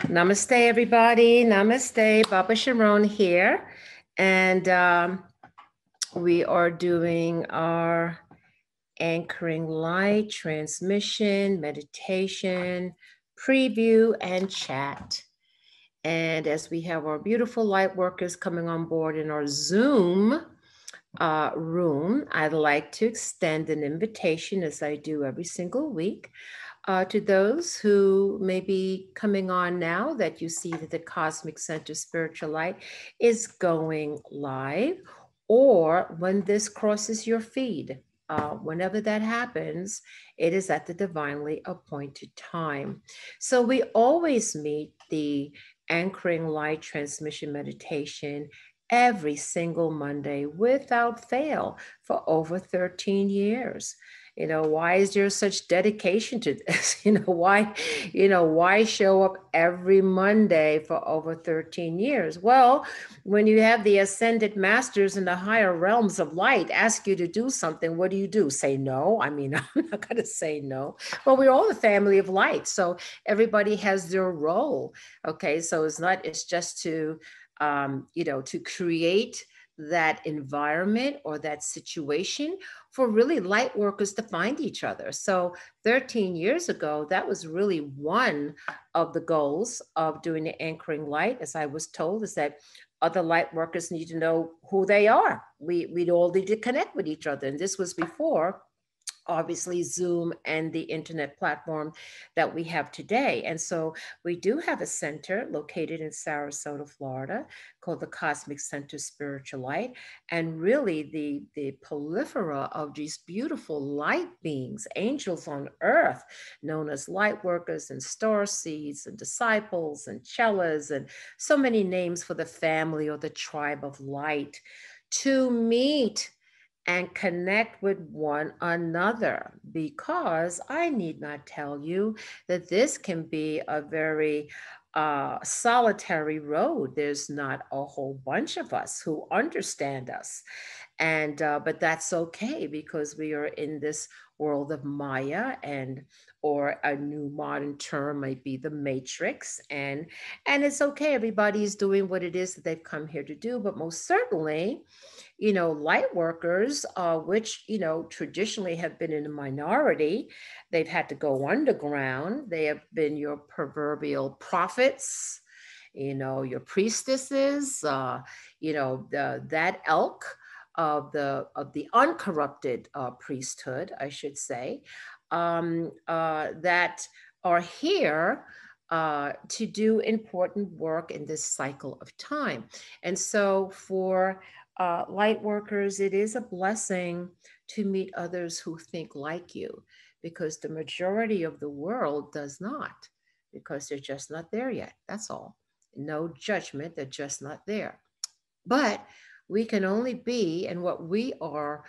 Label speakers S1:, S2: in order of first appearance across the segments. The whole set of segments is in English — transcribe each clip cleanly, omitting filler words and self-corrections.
S1: Namaste, everybody. Namaste. Baba Sharone here. And we are doing our anchoring light, transmission, meditation, preview, and chat. And as we have our beautiful light workers coming on board in our Zoom room, I'd like to extend an invitation, as I do every single week, to those who may be coming on now that you see that the Cosmic Center Spiritual Light is going live, or when this crosses your feed. Whenever that happens, it is at the divinely appointed time. So we always meet the anchoring light transmission meditation every single Monday without fail for over 13 years. Why is there such dedication to this? Why show up every Monday for over 13 years? Well, when you have the ascended masters in the higher realms of light ask you to do something, what do? Say no? I mean, I'm not going to say no. Well, we're all a family of light, so everybody has their role. Okay, so it's just to to create that environment or that situation for really light workers to find each other. So 13 years ago, that was really one of the goals of doing the anchoring light, as I was told, is that other light workers need to know who they are. We'd all need to connect with each other. And this was before obviously Zoom and the internet platform that we have today. And so we do have a center located in Sarasota, Florida, called the Cosmic Center Spiritual Light. And really the prolifera of these beautiful light beings, angels on earth, known as light workers and star seeds and disciples and cellas and so many names for the family or the tribe of light, to meet and connect with one another, because I need not tell you that this can be a very solitary road. There's not a whole bunch of us who understand us. And but that's okay, because we are in this world of Maya, and or a new modern term might be the matrix, and it's okay. Everybody's doing what it is that they've come here to do, but most certainly, light workers, which, traditionally have been in a minority, they've had to go underground. They have been your proverbial prophets, your priestesses, that elk of the uncorrupted priesthood, I should say, that are here to do important work in this cycle of time. And so for light workers, it is a blessing to meet others who think like you, because the majority of the world does not, because they're just not there yet. That's all. No judgment, they're just not there. But we can only be, and what we are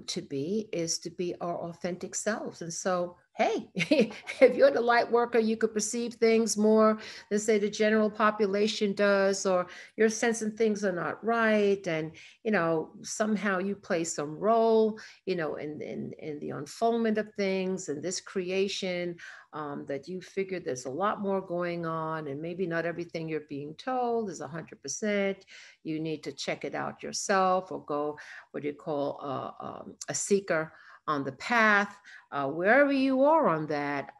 S1: to be is to be our authentic selves. And so, hey, if you're the light worker, you could perceive things more than, say, the general population does, or you're sensing things are not right, and somehow you play some role, in the unfoldment of things and this creation. That you figure there's a lot more going on, and maybe not everything you're being told is 100%. You need to check it out yourself, or go what you call a seeker on the path. Wherever you are on that,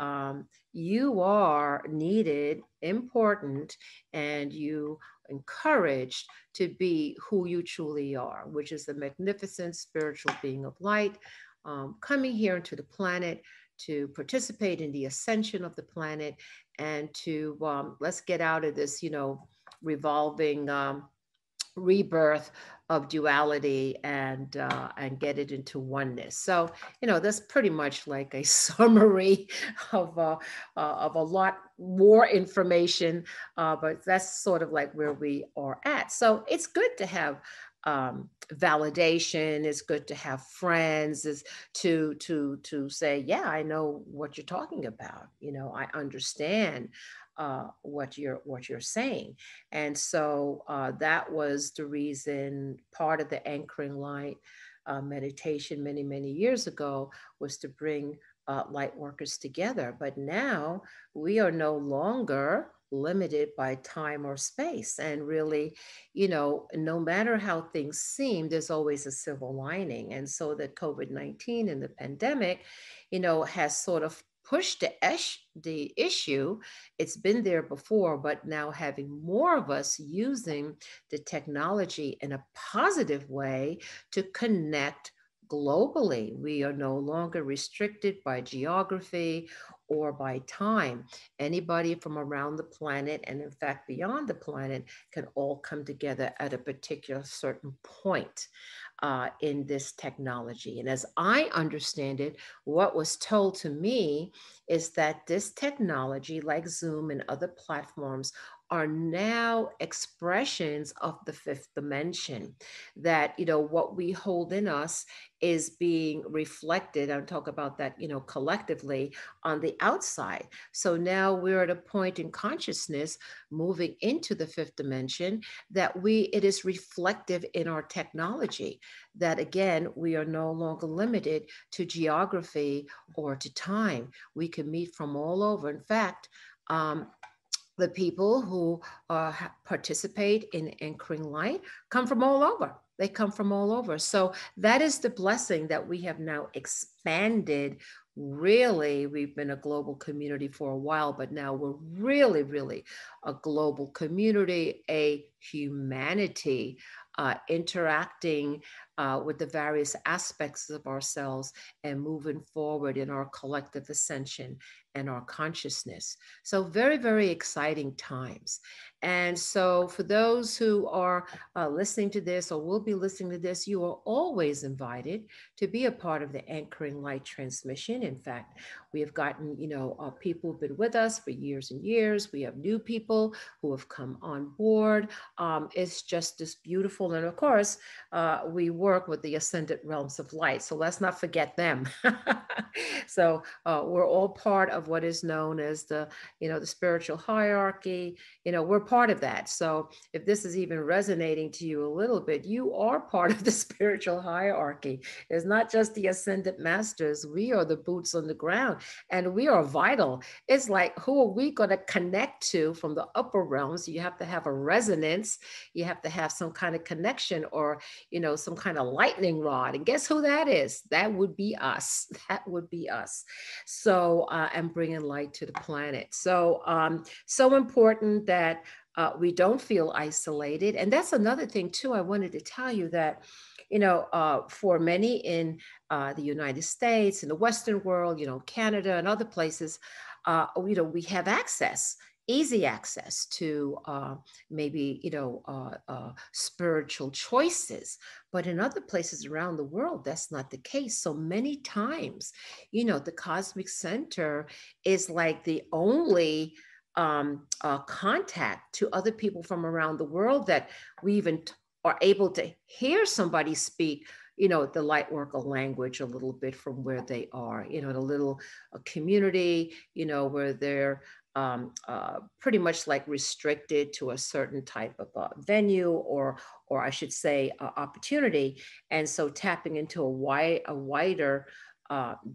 S1: you are needed, important, and you encouraged to be who you truly are, which is a magnificent spiritual being of light, coming here into the planet to participate in the ascension of the planet, and to let's get out of this, revolving rebirth of duality, and get it into oneness. So that's pretty much like a summary of a lot more information, but that's sort of like where we are at. So it's good to have validation. It's good to have friends, is to say, yeah, I know what you're talking about. I understand what you're saying. And so that was the reason, part of the anchoring light meditation many years ago, was to bring light workers together. But now we are no longer limited by time or space. And really, no matter how things seem, there's always a silver lining. And so the COVID-19 and the pandemic, has sort of pushed the issue. It's been there before, but now having more of us using the technology in a positive way to connect globally. We are no longer restricted by geography or by time. Anybody from around the planet, and in fact, beyond the planet, can all come together at a particular certain point in this technology. And as I understand it, what was told to me is that this technology, like Zoom and other platforms, are now expressions of the fifth dimension. That, what we hold in us is being reflected. I'll talk about that, collectively on the outside. So now we're at a point in consciousness moving into the fifth dimension that it is reflective in our technology. That again, we are no longer limited to geography or to time. We can meet from all over. In fact, the people who participate in anchoring light come from all over. They come from all over. So that is the blessing that we have now expanded. Really, we've been a global community for a while, but now we're really, really a global community, a humanity interacting with the various aspects of ourselves and moving forward in our collective ascension and our consciousness. So very, very exciting times. And so for those who are listening to this or will be listening to this, you are always invited to be a part of the Anchoring Light transmission. In fact, we have gotten, people who've been with us for years and years. We have new people who have come on board. It's just this beautiful. And of course, we work with the ascended realms of light. So let's not forget them. So we're all part of what is known as the spiritual hierarchy. We're part of that. So if this is even resonating to you a little bit, you are part of the spiritual hierarchy. It's not just the ascended masters. We are the boots on the ground, and we are vital. It's like, who are we going to connect to from the upper realms? You have to have a resonance. You have to have some kind of connection, or some kind of lightning rod. And guess who that is? That would be us. That would be us. So and bringing light to the planet. So so important that we don't feel isolated. And that's another thing too. I wanted to tell you that for many in the United States, in the Western world, Canada and other places, we have access, easy access to maybe spiritual choices. But in other places around the world, that's not the case. So many times, the cosmic center is like the only contact to other people from around the world, that we even are able to hear somebody speak the light worker language a little bit from where they are, in a little community, where they're pretty much like restricted to a certain type of venue, or I should say opportunity. And so tapping into a wider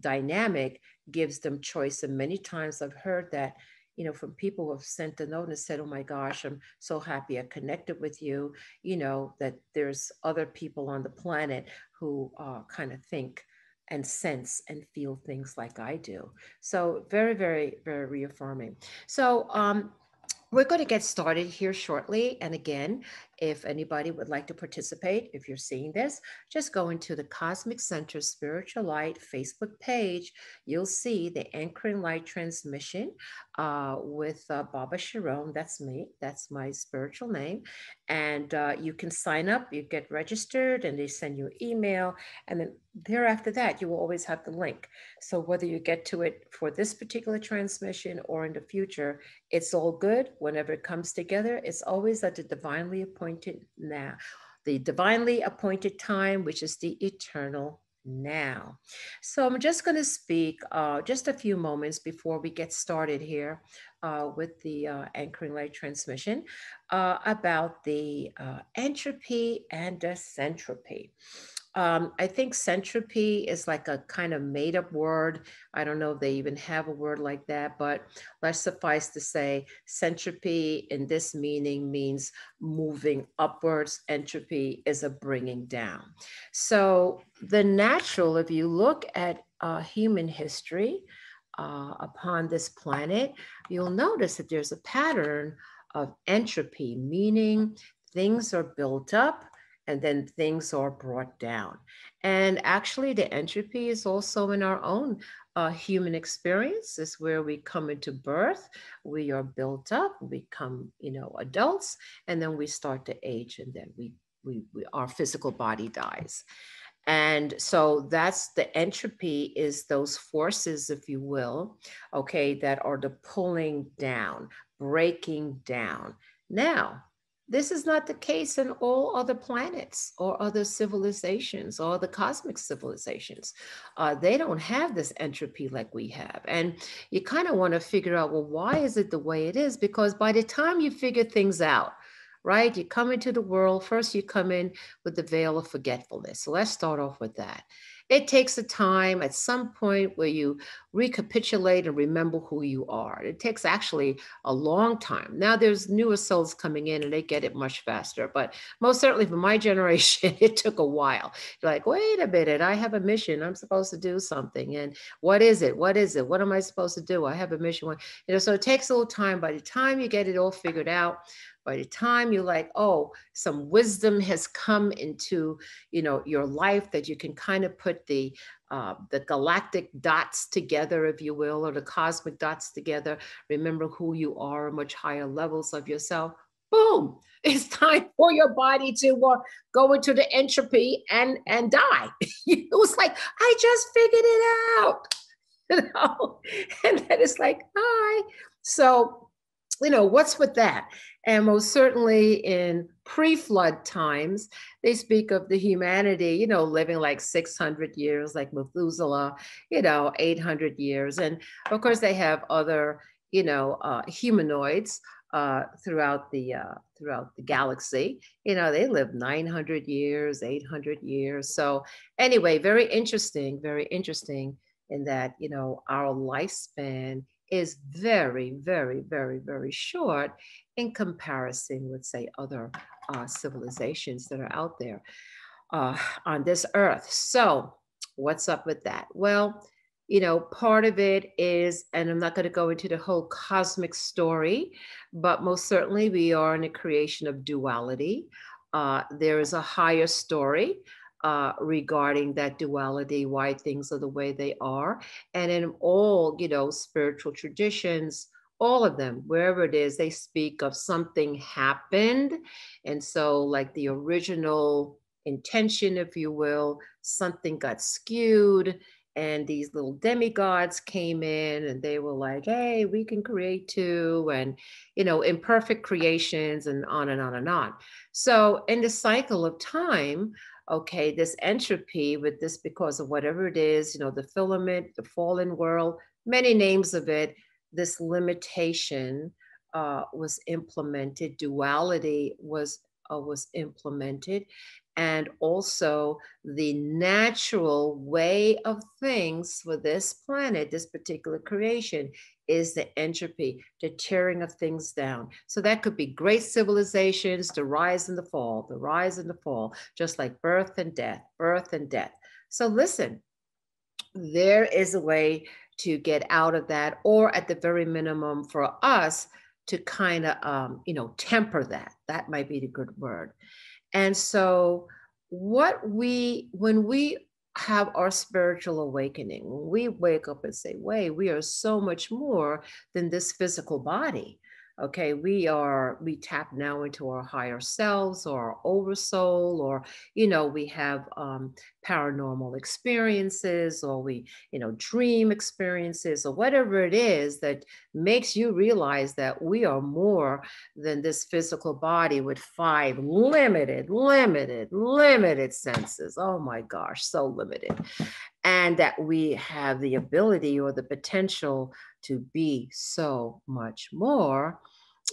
S1: dynamic gives them choice. And many times I've heard that, from people who have sent a note and said, oh my gosh, I'm so happy I connected with you, that there's other people on the planet who kind of think and sense and feel things like I do. So very, very, very reaffirming. So we're going to get started here shortly. And again, if anybody would like to participate, if you're seeing this, just go into the Cosmic Center Spiritual Light Facebook page. You'll see the Anchoring Light transmission with Baba Sharone. That's me. That's my spiritual name. And you can sign up, you get registered, and they send you an email. And then thereafter that, you will always have the link. So whether you get to it for this particular transmission or in the future, it's all good. Whenever it comes together, it's always at the divinely appointed now, the divinely appointed time, which is the eternal now. So I'm just going to speak just a few moments before we get started here with the Anchoring Light transmission about the entropy and the centropy. I think centropy is like a kind of made up word. I don't know if they even have a word like that, but let's suffice to say centropy in this meaning means moving upwards. Entropy is a bringing down. So the natural, if you look at human history upon this planet, you'll notice that there's a pattern of entropy, meaning things are built up and then things are brought down. And actually, the entropy is also in our own human experience. Is where we come into birth, we are built up, we become, adults, and then we start to age, and then our physical body dies. And so that's the entropy, is those forces, if you will, okay, that are the pulling down, breaking down. Now, this is not the case in all other planets or other civilizations or the cosmic civilizations. They don't have this entropy like we have. And you kind of want to figure out, well, why is it the way it is? Because by the time you figure things out, right, you come into the world, first you come in with the veil of forgetfulness. So let's start off with that. It takes a time at some point where you recapitulate and remember who you are. It takes actually a long time. Now there's newer souls coming in and they get it much faster, but most certainly for my generation, it took a while. You're like, wait a minute, I have a mission. I'm supposed to do something. And what is it? What is it? What am I supposed to do? I have a mission. So it takes a little time. By the time you get it all figured out, by the time you're like, oh, some wisdom has come into, your life, that you can kind of put the galactic dots together, if you will, or the cosmic dots together, remember who you are, much higher levels of yourself. Boom! It's time for your body to go into the entropy and die. It was like, I just figured it out, and then it's like, hi. So, what's with that? And most certainly in pre-flood times, they speak of the humanity, living like 600 years, like Methuselah, 800 years. And of course, they have other, humanoids throughout the galaxy. They live 900 years, 800 years. So anyway, very interesting in that, our lifespan is very, very, very, very short in comparison with, say, other civilizations that are out there on this earth. So, what's up with that? Well, part of it is, and I'm not going to go into the whole cosmic story, but most certainly we are in a creation of duality. There is a higher story regarding that duality, why things are the way they are. And in all, spiritual traditions, all of them, wherever it is, they speak of something happened. And so, like the original intention, if you will, something got skewed. And these little demigods came in and they were like, hey, we can create too. And, imperfect creations and on and on and on. So, in the cycle of time, okay, this entropy with this, because of whatever it is, the filament, the fallen world, many names of it, this limitation was implemented, duality was implemented, and also the natural way of things for this planet, this particular creation, is the entropy, the tearing of things down. So that could be great civilizations, the rise and the fall, the rise and the fall, just like birth and death, birth and death. So listen, there is a way to get out of that, or at the very minimum for us to kind of, temper that. That might be the good word. And so when we have our spiritual awakening, when we wake up and say, wait, we are so much more than this physical body. Okay, we tap now into our higher selves or our oversoul, or, we have paranormal experiences, or we, dream experiences, or whatever it is that makes you realize that we are more than this physical body with 5 limited senses. Oh my gosh, so limited. And that we have the ability or the potential to be so much more.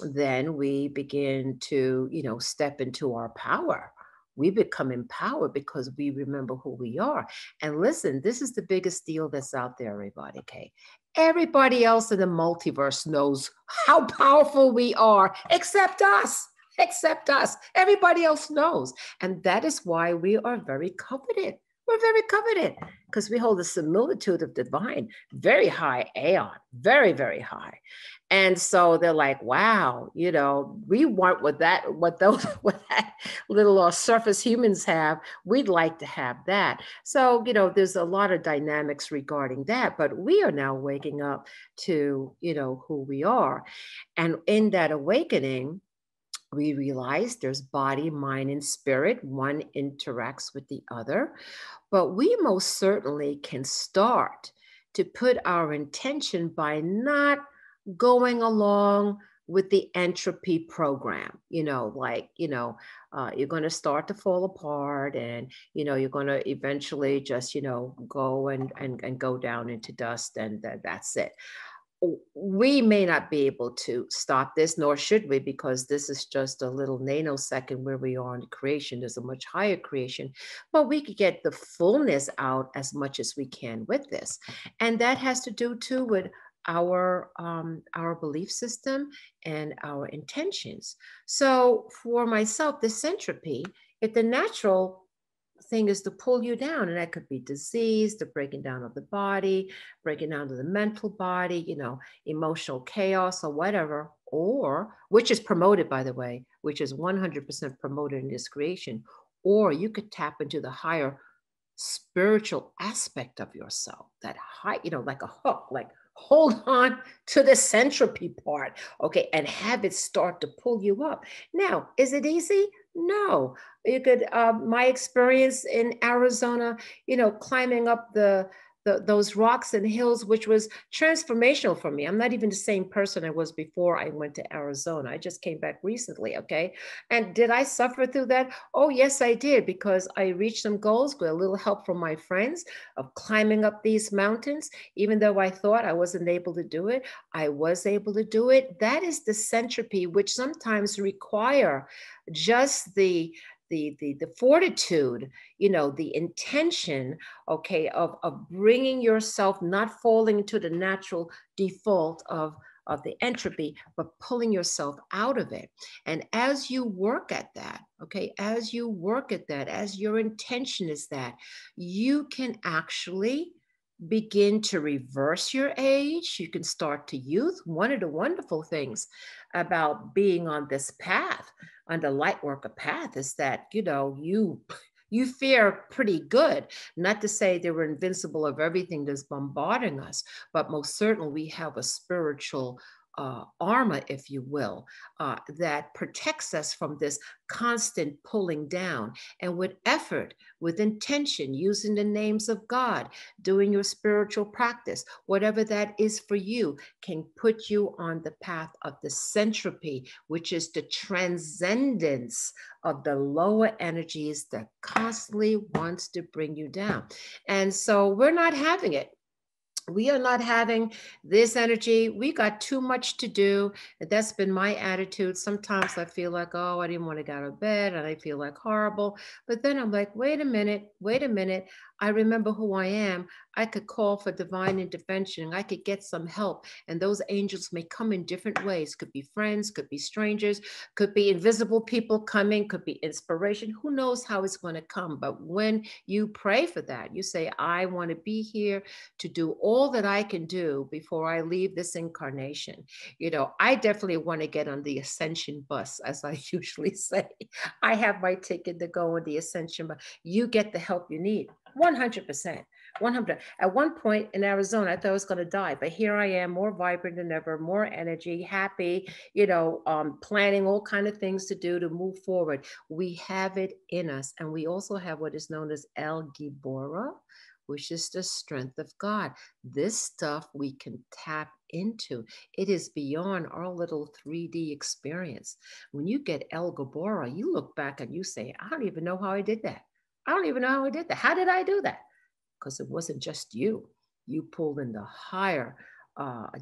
S1: Then we begin to, step into our power. We become empowered because we remember who we are. And listen, this is the biggest deal that's out there, everybody, okay? Everybody else in the multiverse knows how powerful we are, except us. Except us. Everybody else knows. And that is why we are very coveted. We're very coveted because we hold a similitude of divine, very high aeon, very, very high. And so they're like, wow, you know, we want what those, what that little surface humans have. We'd like to have that. So, you know, there's a lot of dynamics regarding that, but we are now waking up to, you know, who we are. And in that awakening, we realize there's body, mind, and spirit. One interacts with the other. But we most certainly can start to put our intention by not going along with the entropy program, you know, like, you know, you're going to start to fall apart and, you know, you're going to eventually just, you know, go and go down into dust and that's it. We may not be able to stop this, nor should we, because this is just a little nanosecond where we are in creation. There's a much higher creation, but we could get the fullness out as much as we can with this. And that has to do too with our belief system and our intentions. So for myself, this entropy, if the natural thing is to pull you down, and that could be disease, the breaking down of the body, breaking down of the mental body, you know, emotional chaos or whatever, or which is promoted, by the way, which is 100% promoted in this creation, or you could tap into the higher spiritual aspect of yourself, that high, you know, like a hook, like hold on to the entropy part, okay, and have it start to pull you up. Now, is it easy? No. You could, my experience in Arizona, you know, climbing up those rocks and hills, which was transformational for me. I'm not even the same person I was before I went to Arizona. I just came back recently, okay? And did I suffer through that? Oh, yes, I did, because I reached some goals with a little help from my friends of climbing up these mountains. Even though I thought I wasn't able to do it, I was able to do it. That is the centropy, which sometimes require just the fortitude, you know, the intention, okay, of bringing yourself, not falling into the natural default of the entropy, but pulling yourself out of it. And as you work at that, okay, as you work at that, as your intention is that, you can actually begin to reverse your age. You can start to youth. One of the wonderful things about being on this path, on the light worker path, is that, you know, you fare pretty good. Not to say they were invincible of everything that's bombarding us, but most certainly we have a spiritual armor, if you will, that protects us from this constant pulling down. And with effort, with intention, using the names of God, doing your spiritual practice, whatever that is for you, can put you on the path of the centropy, which is the transcendence of the lower energies that constantly wants to bring you down. And so we're not having it. We are not having this energy. We got too much to do. That's been my attitude. Sometimes I feel like, oh, I didn't want to get out of bed and I feel like horrible. But then I'm like, wait a minute, wait a minute. I remember who I am. I could call for divine intervention. I could get some help. And those angels may come in different ways. Could be friends, could be strangers, could be invisible people coming, could be inspiration. Who knows how it's going to come? But when you pray for that, you say, I want to be here to do all that I can do before I leave this incarnation. You know, I definitely want to get on the Ascension bus, as I usually say. I have my ticket to go on the Ascension bus. You get the help you need. 100%. 100. At one point in Arizona, I thought I was going to die, but here I am, more vibrant than ever, more energy, happy, you know, planning all kind of things to do to move forward. We have it in us. And we also have what is known as El Gibora, which is the strength of God. This stuff we can tap into. It is beyond our little 3D experience. When you get El Gibora, you look back and you say, I don't even know how I did that. I don't even know how I did that. How did I do that? Because it wasn't just you. You pulled in the higher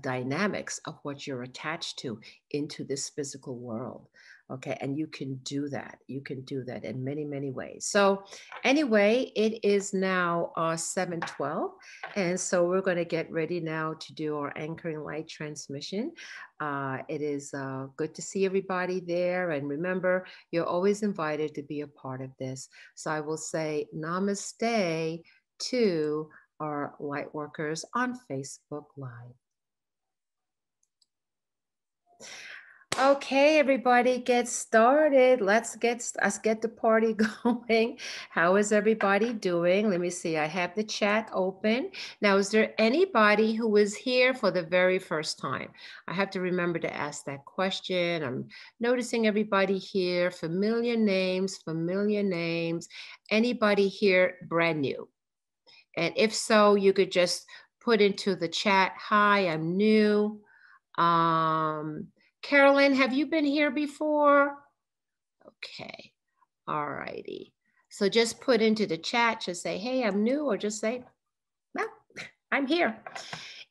S1: dynamics of what you're attached to into this physical world. Okay, and you can do that. You can do that in many, many ways. So anyway, it is now 7:12. And so we're going to get ready now to do our anchoring light transmission. It is good to see everybody there. And remember, you're always invited to be a part of this. So I will say namaste to our light workers on Facebook Live. Okay, everybody, get started. Let's get the party going. How is everybody doing? Let me see. I have the chat open. Now, is there anybody who is here for the very first time? I have to remember to ask that question. I'm noticing everybody here, familiar names, familiar names. Anybody here brand new? And if so, you could just put into the chat, hi, I'm new. Carolyn, have you been here before? Okay, all righty. So just put into the chat, just say, hey, I'm new, or just say, well, I'm here.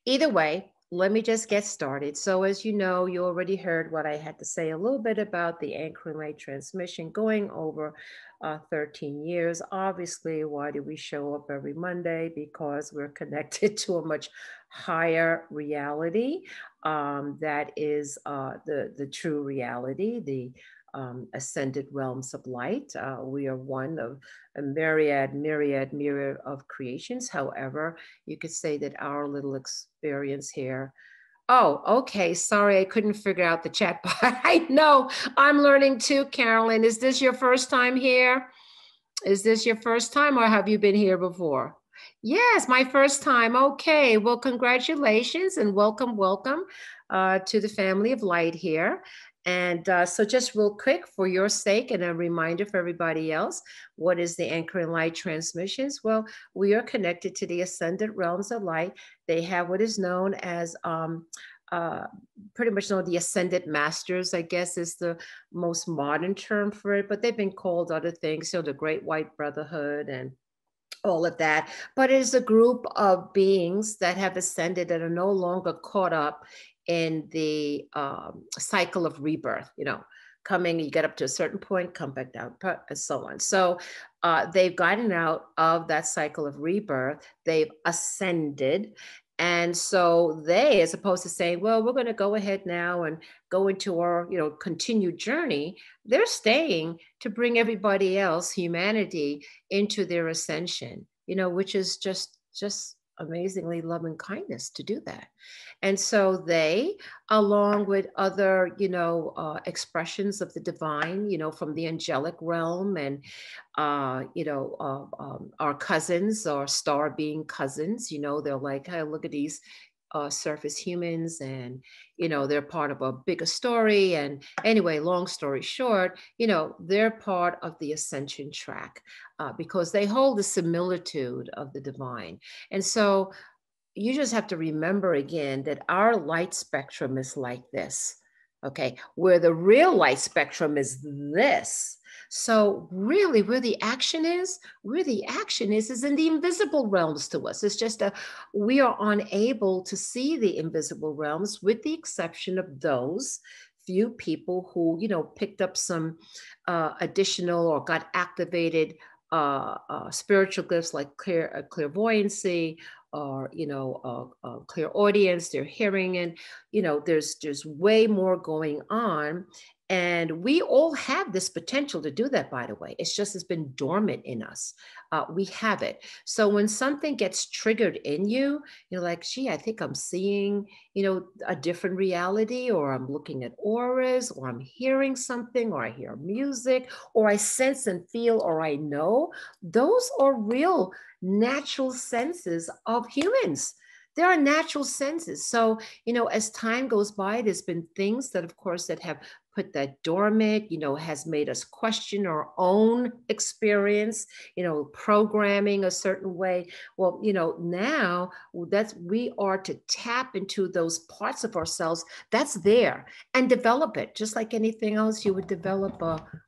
S1: Either way, let me just get started. So as you know, you already heard what I had to say a little bit about the anchoring light transmission going over 13 years. Obviously, why do we show up every Monday? Because we're connected to a much higher reality that is the true reality, the ascended realms of light. We are one of a myriad of creations. However, you could say that our little experience here. Oh, okay. Sorry, I couldn't figure out the chat bot. I know I'm learning too, Carolyn. Is this your first time here? Is this your first time, or have you been here before? Yes, my first time. Okay. Well, congratulations and welcome to the family of light here. And so just real quick for your sake and a reminder for everybody else, what is the anchoring light transmissions? Well, we are connected to the ascended realms of light. They have what is known as pretty much know the ascended masters, I guess is the most modern term for it, but they've been called other things, so the Great White Brotherhood and all of that. But it is a group of beings that have ascended that are no longer caught up in the cycle of rebirth, you know, coming, you get up to a certain point, come back down, and so on. So they've gotten out of that cycle of rebirth, they've ascended. And so they, as opposed to saying, well, we're going to go ahead now and go into our, you know, continued journey, they're staying to bring everybody else, humanity, into their ascension, you know, which is just amazingly loving kindness to do that. And so they, along with other, you know, expressions of the divine, you know, from the angelic realm and, you know, our cousins, our star being cousins, you know, they're like, hey, look at these surface humans, and you know they're part of a bigger story. And anyway, long story short, you know, they're part of the ascension track because they hold the similitude of the divine. And so you just have to remember again that our light spectrum is like this, okay, where the real light spectrum is this. So really where the action is in the invisible realms to us. It's just we are unable to see the invisible realms, with the exception of those few people who, you know, picked up some additional or got activated spiritual gifts like clairvoyancy, or you know, clairaudience, they're hearing, and you know, there's way more going on. And we all have this potential to do that, by the way. It's just, it's been dormant in us. We have it. So when something gets triggered in you, you're like, gee, I think I'm seeing, you know, a different reality, or I'm looking at auras, or I'm hearing something, or I hear music, or I sense and feel, or I know. Those are real natural senses of humans. There are natural senses. So, you know, as time goes by, there's been things that, of course, that have put that dormant, you know, has made us question our own experience, you know, programming a certain way. Well, you know, now that's, we are to tap into those parts of ourselves that's there and develop it. Just like anything else, you would develop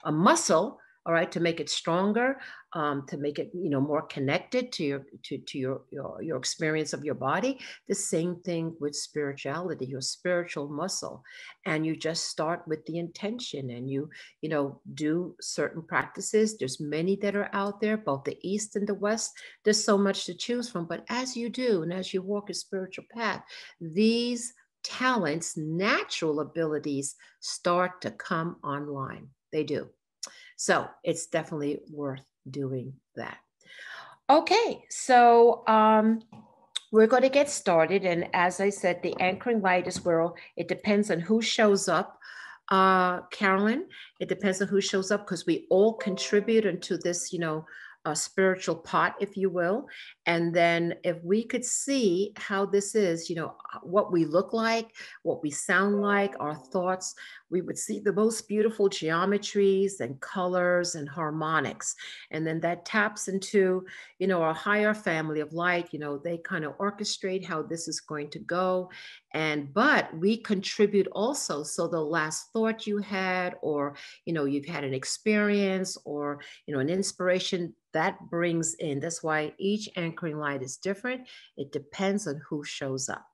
S1: a muscle, all right, to make it stronger, to make it, you know, more connected to your experience of your body. The same thing with spirituality, your spiritual muscle. And you just start with the intention, and you know, do certain practices. There's many that are out there, both the East and the West. There's so much to choose from. But as you do, and as you walk a spiritual path, these talents, natural abilities start to come online. They do. So it's definitely worth doing that. Okay, so we're going to get started. And as I said, the anchoring light is where it depends on who shows up. Carolyn, it depends on who shows up, because we all contribute into this, you know, a spiritual pot, if you will. And then if we could see how this is, you know, what we look like, what we sound like, our thoughts, we would see the most beautiful geometries and colors and harmonics. And then that taps into, you know, our higher family of light. You know, they kind of orchestrate how this is going to go. But we contribute also. So the last thought you had, or, you know, you've had an experience, or, you know, an inspiration, that brings in. That's why each anchoring light is different. It depends on who shows up.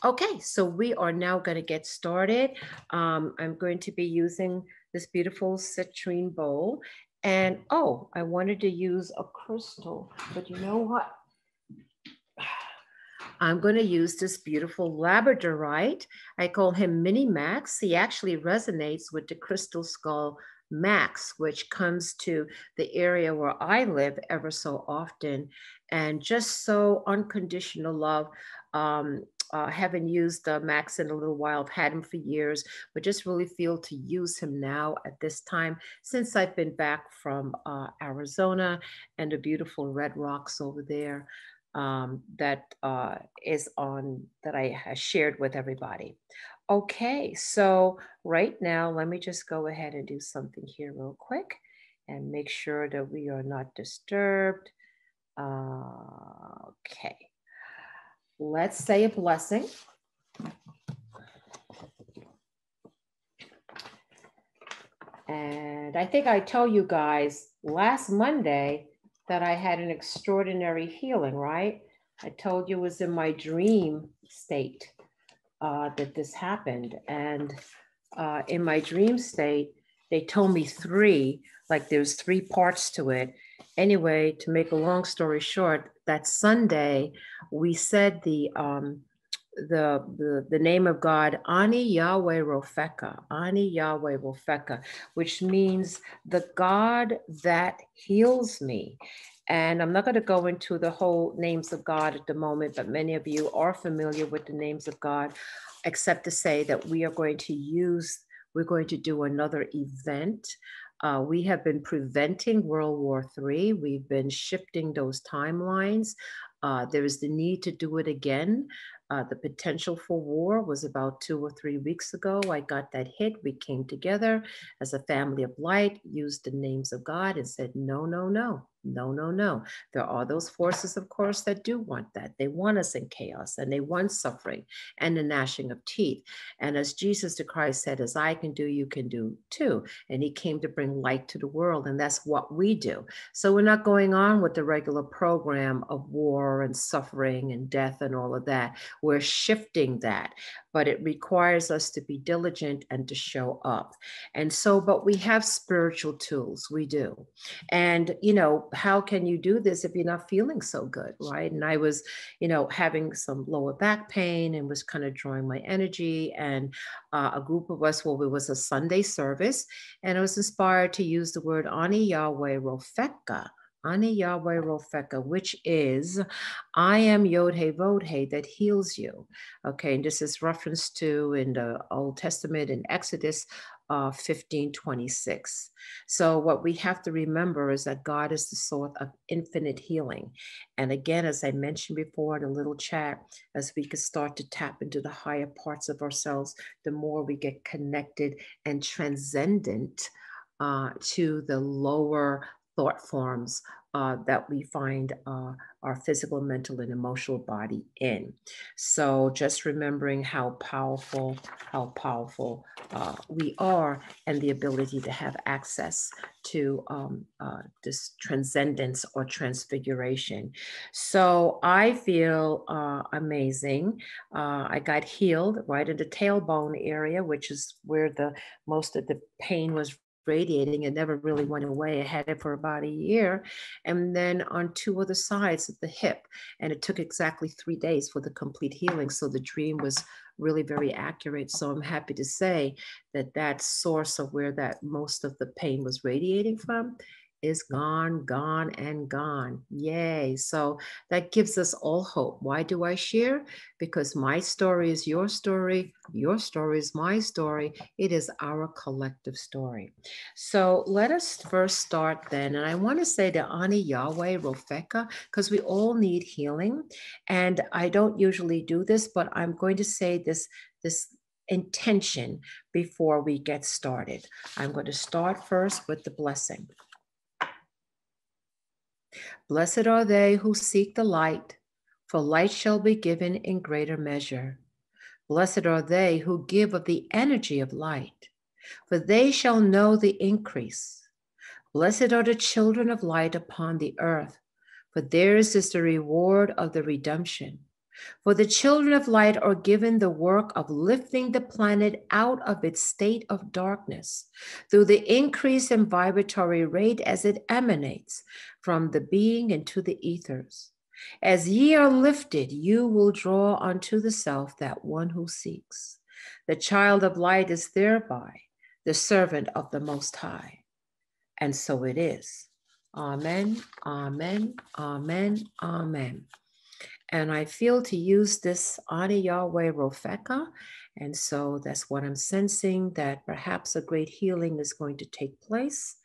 S1: Okay, so we are now going to get started. I'm going to be using this beautiful citrine bowl. And oh, I wanted to use a crystal, but you know what? I'm going to use this beautiful labradorite. I call him Mini Max. He actually resonates with the crystal skull Max, which comes to the area where I live ever so often. And just so unconditional love. Haven't used Max in a little while. I've had him for years, but just really feel to use him now at this time, since I've been back from Arizona and the beautiful red rocks over there. That is on, that I have shared with everybody. Okay, so right now, let me just go ahead and do something here real quick and make sure that we are not disturbed. Okay, let's say a blessing. And I think I told you guys last Monday that I had an extraordinary healing, right? I told you it was in my dream state that this happened. And in my dream state, they told me three, like there's three parts to it. Anyway, to make a long story short, that Sunday, we said the name of God, Ani Yahweh Rofeka, Ani Yahweh Rofeka, which means the God that heals me. And I'm not going to go into the whole names of God at the moment, but many of you are familiar with the names of God, except to say that we're going to do another event. We have been preventing World War III. We've been shifting those timelines. There is the need to do it again. The potential for war was about 2 or 3 weeks ago. I got that hit. We came together as a family of light, used the names of God, and said, no, no, no. No, no, no. There are those forces, of course, that do want that. They want us in chaos, and they want suffering and the gnashing of teeth. And as Jesus the Christ said, as I can do, you can do too. And he came to bring light to the world, and that's what we do. So we're not going on with the regular program of war and suffering and death and all of that. We're shifting that, but it requires us to be diligent and to show up. And so, but we have spiritual tools, we do. And, you know, how can you do this if you're not feeling so good, right? And I was, you know, having some lower back pain and was kind of drawing my energy. And a group of us, well, it was a Sunday service, and I was inspired to use the word Ani Yahweh Rofeka, Ani Yahweh Rofeka, which is, I am Yod He Vod He that heals you. Okay, and this is referenced to in the Old Testament in Exodus 15:26. So what we have to remember is that God is the source of infinite healing. And again, as I mentioned before in a little chat, as we can start to tap into the higher parts of ourselves, the more we get connected and transcendent to the lower thought forms that we find our physical, mental, and emotional body in. So just remembering how powerful we are, and the ability to have access to this transcendence or transfiguration. So I feel amazing. I got healed right in the tailbone area, which is where the most of the pain was radiating. It never really went away. I had it for about a year. And then on two other sides of the hip. And it took exactly 3 days for the complete healing. So the dream was really very accurate. So I'm happy to say that that source of where that most of the pain was radiating from is gone, gone, and gone. Yay. So that gives us all hope. Why do I share? Because my story is your story is my story. It is our collective story. So let us first start then. And I want to say to Ani Yahweh Rofeka, because we all need healing. And I don't usually do this, but I'm going to say this intention before we get started. I'm going to start first with the blessing. Blessed are they who seek the light, for light shall be given in greater measure. Blessed are they who give of the energy of light, for they shall know the increase. Blessed are the children of light upon the earth, for theirs is the reward of the redemption. For the children of light are given the work of lifting the planet out of its state of darkness through the increase in vibratory rate as it emanates from the being into the ethers. As ye are lifted, you will draw unto the self that one who seeks. The child of light is thereby the servant of the Most High. And so it is. Amen, amen, amen, amen. And I feel to use this Ani Yahweh Rofeka. And so that's what I'm sensing, that perhaps a great healing is going to take place.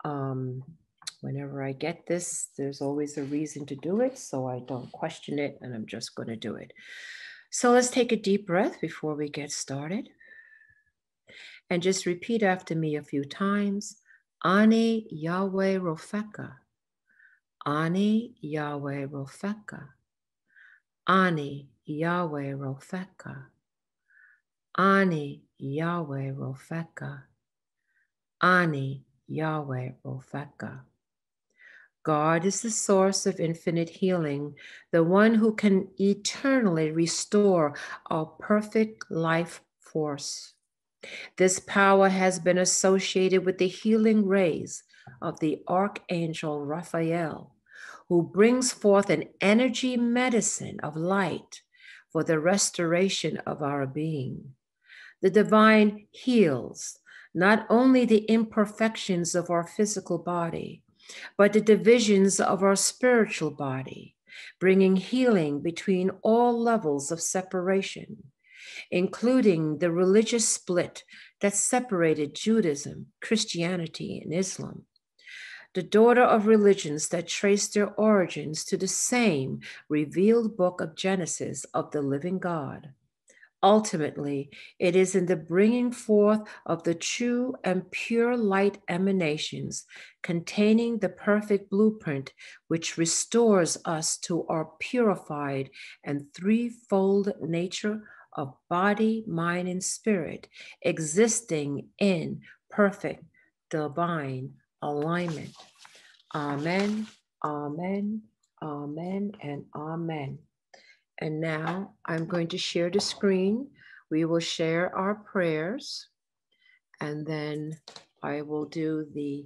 S1: Whenever I get this, there's always a reason to do it. So I don't question it, and I'm just going to do it. So let's take a deep breath before we get started. And just repeat after me a few times. Ani Yahweh Rofeka. Ani Yahweh Rofeka. Ani Yahweh Rofeka. Ani Yahweh Rofeka. Ani Yahweh Rofeka. God is the source of infinite healing, the one who can eternally restore our perfect life force. This power has been associated with the healing rays of the Archangel Raphael, who brings forth an energy medicine of light for the restoration of our being. The divine heals not only the imperfections of our physical body, but the divisions of our spiritual body, bringing healing between all levels of separation, including the religious split that separated Judaism, Christianity, and Islam. The daughter of religions that trace their origins to the same revealed book of Genesis of the living God. Ultimately, it is in the bringing forth of the true and pure light emanations containing the perfect blueprint which restores us to our purified and threefold nature of body, mind, and spirit, existing in perfect divine alignment. Amen, amen, amen, and amen. And now I'm going to share the screen. We will share our prayers, and then I will do the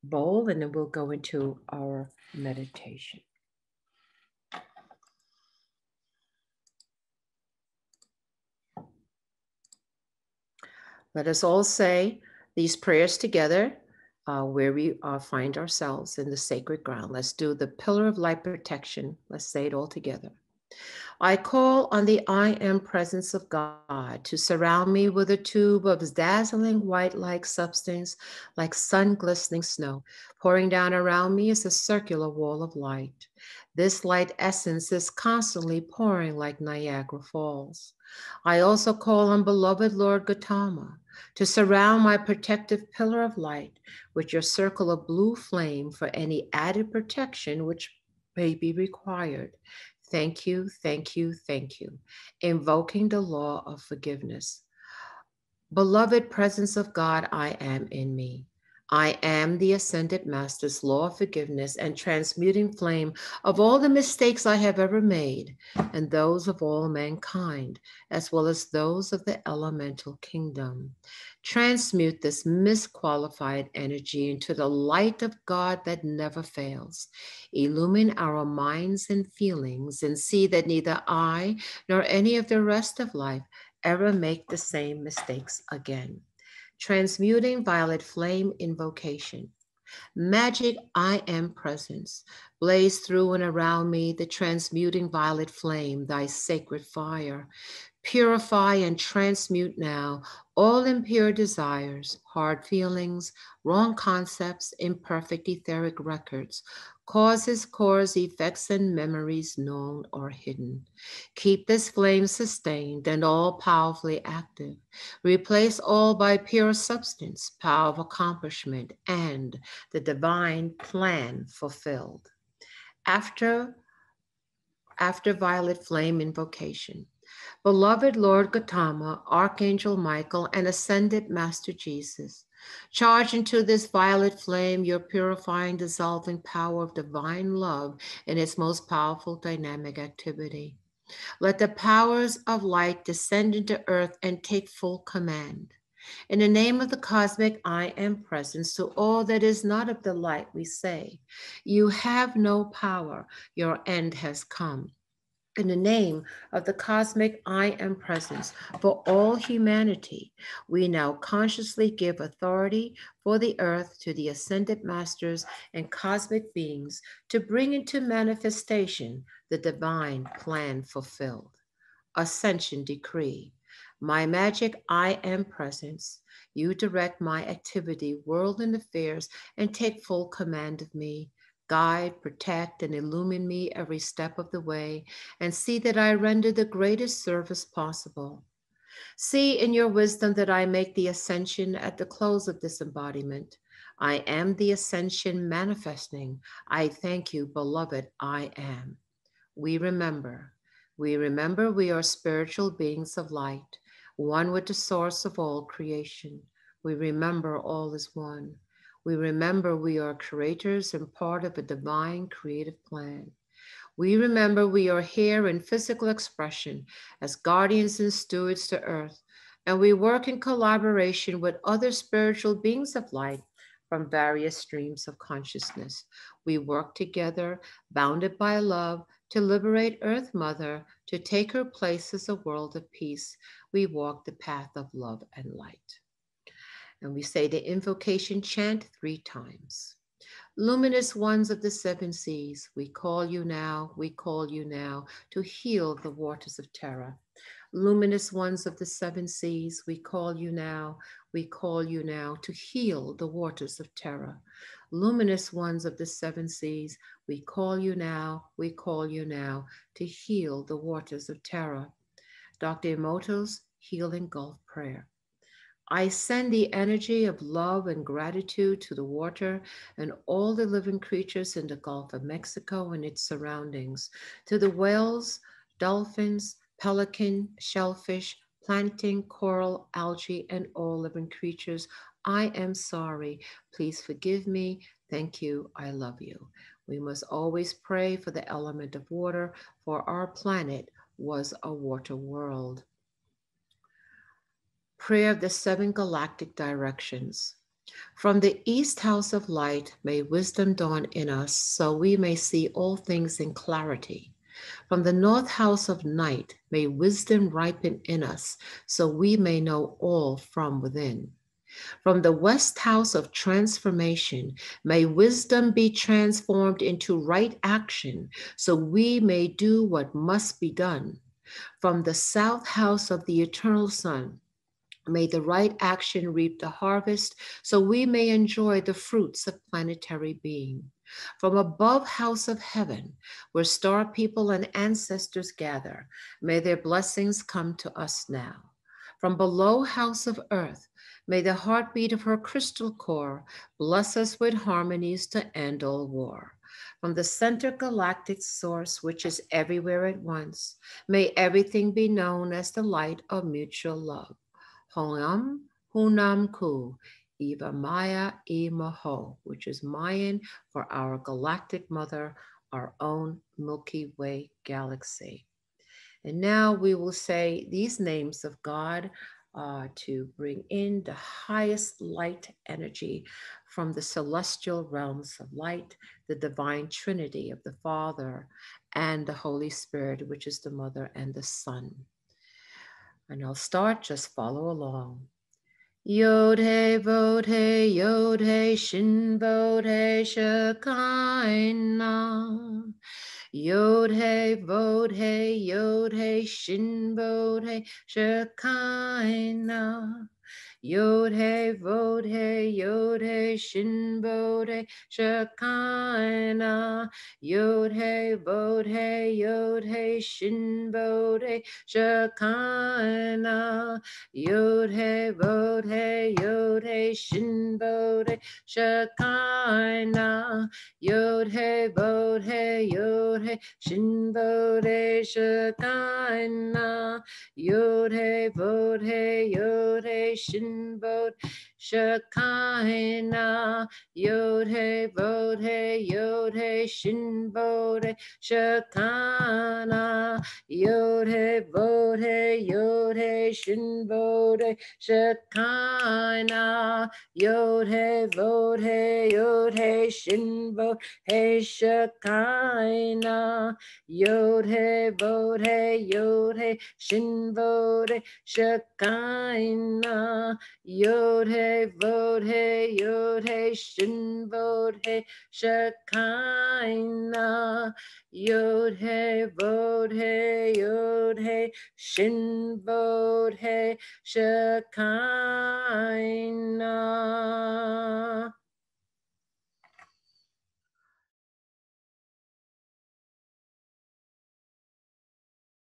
S1: bowl, and then we'll go into our meditation. Let us all say these prayers together where we find ourselves in the sacred ground. Let's do the pillar of light protection. Let's say it all together. I call on the I am presence of God to surround me with a tube of dazzling white-like substance, like sun glistening snow. Pouring down around me is a circular wall of light. This light essence is constantly pouring like Niagara Falls. I also call on beloved Lord Gautama to surround my protective pillar of light with your circle of blue flame for any added protection which may be required. Thank you, thank you, thank you. Invoking the law of forgiveness. Beloved presence of God, I am in me. I am the ascended master's law of forgiveness and transmuting flame of all the mistakes I have ever made and those of all mankind, as well as those of the elemental kingdom. Transmute this misqualified energy into the light of God that never fails. Illumine our minds and feelings and see that neither I nor any of the rest of life ever make the same mistakes again. Transmuting violet flame invocation. Magic I am presence. Blaze through and around me the transmuting violet flame, thy sacred fire. Purify and transmute now all impure desires, hard feelings, wrong concepts, imperfect etheric records, causes, cores, effects, and memories known or hidden. Keep this flame sustained and all powerfully active. Replace all by pure substance, power of accomplishment, and the divine plan fulfilled. After violet flame invocation. Beloved Lord Gautama, Archangel Michael, and Ascended Master Jesus, charge into this violet flame your purifying, dissolving power of divine love in its most powerful dynamic activity. Let the powers of light descend into earth and take full command. In the name of the cosmic I am presence, to all that is not of the light, we say, you have no power, your end has come. In the name of the cosmic I am presence for all humanity, we now consciously give authority for the earth to the ascended masters and cosmic beings to bring into manifestation the divine plan fulfilled. Ascension decree. My magic I am presence. You direct my activity, world and affairs, and take full command of me. Guide, protect, and illumine me every step of the way, and see that I render the greatest service possible. See in your wisdom that I make the ascension at the close of this embodiment. I am the ascension manifesting. I thank you, beloved, I am. We remember. We remember we are spiritual beings of light, one with the source of all creation. We remember all is one. We remember we are creators and part of a divine creative plan. We remember we are here in physical expression as guardians and stewards to earth, and we work in collaboration with other spiritual beings of light from various streams of consciousness. We work together, bounded by love, to liberate Earth Mother, to take her place as a world of peace. We walk the path of love and light. And we say the invocation chant 3 times. Luminous ones of the 7 seas, we call you now, we call you now to heal the waters of terror. Luminous ones of the 7 seas, we call you now, we call you now to heal the waters of terror. Luminous ones of the 7 seas, we call you now, we call you now to heal the waters of terror. Dr. Emoto's Healing Gulf Prayer. I send the energy of love and gratitude to the water and all the living creatures in the Gulf of Mexico and its surroundings, to the whales, dolphins, pelican, shellfish, plankton, coral, algae, and all living creatures. I am sorry. Please forgive me. Thank you. I love you. We must always pray for the element of water, for our planet was a water world. Prayer of the 7 galactic directions. From the east house of light, may wisdom dawn in us so we may see all things in clarity. From the north house of night, may wisdom ripen in us so we may know all from within. From the west house of transformation, may wisdom be transformed into right action so we may do what must be done. From the south house of the eternal sun, may the right action reap the harvest so we may enjoy the fruits of planetary being. From above house of heaven, where star people and ancestors gather, may their blessings come to us now. From below house of earth, may the heartbeat of her crystal core bless us with harmonies to end all war. From the center galactic source, which is everywhere at once, may everything be known as the light of mutual love. Hoam Hunam Ku, Eva Maya Imaho, which is Mayan for our galactic mother, our own Milky Way galaxy. And now we will say these names of God to bring in the highest light energy from the celestial realms of light, the divine trinity of the Father and the Holy Spirit, which is the Mother and the Son. And I'll start, just follow along. Yod he vod he yod he shin vod he shekinah. Yod he vod he yod he shin vod he shekinah. Yod he vod he yod he shin vod he shekinah. Yod he vod he yod he shin vod he shekinah. Yod he vod he yod he shin vod he shekinah. Yod he vod he yod he shin vod he shekinah. Yod he vod he yod he shin vod shekinah. Yod he vod he yod he shin vod he shekinah. Yod he vod he yod he shin vod he shekinah. Yod he vod he yod he shin vod he shekinah. Yod he vod he yod he shin vod he shekinah. Yod he vod he yod he shin vod he shekinah. Yod he vod he yod he shin vod he shekinah.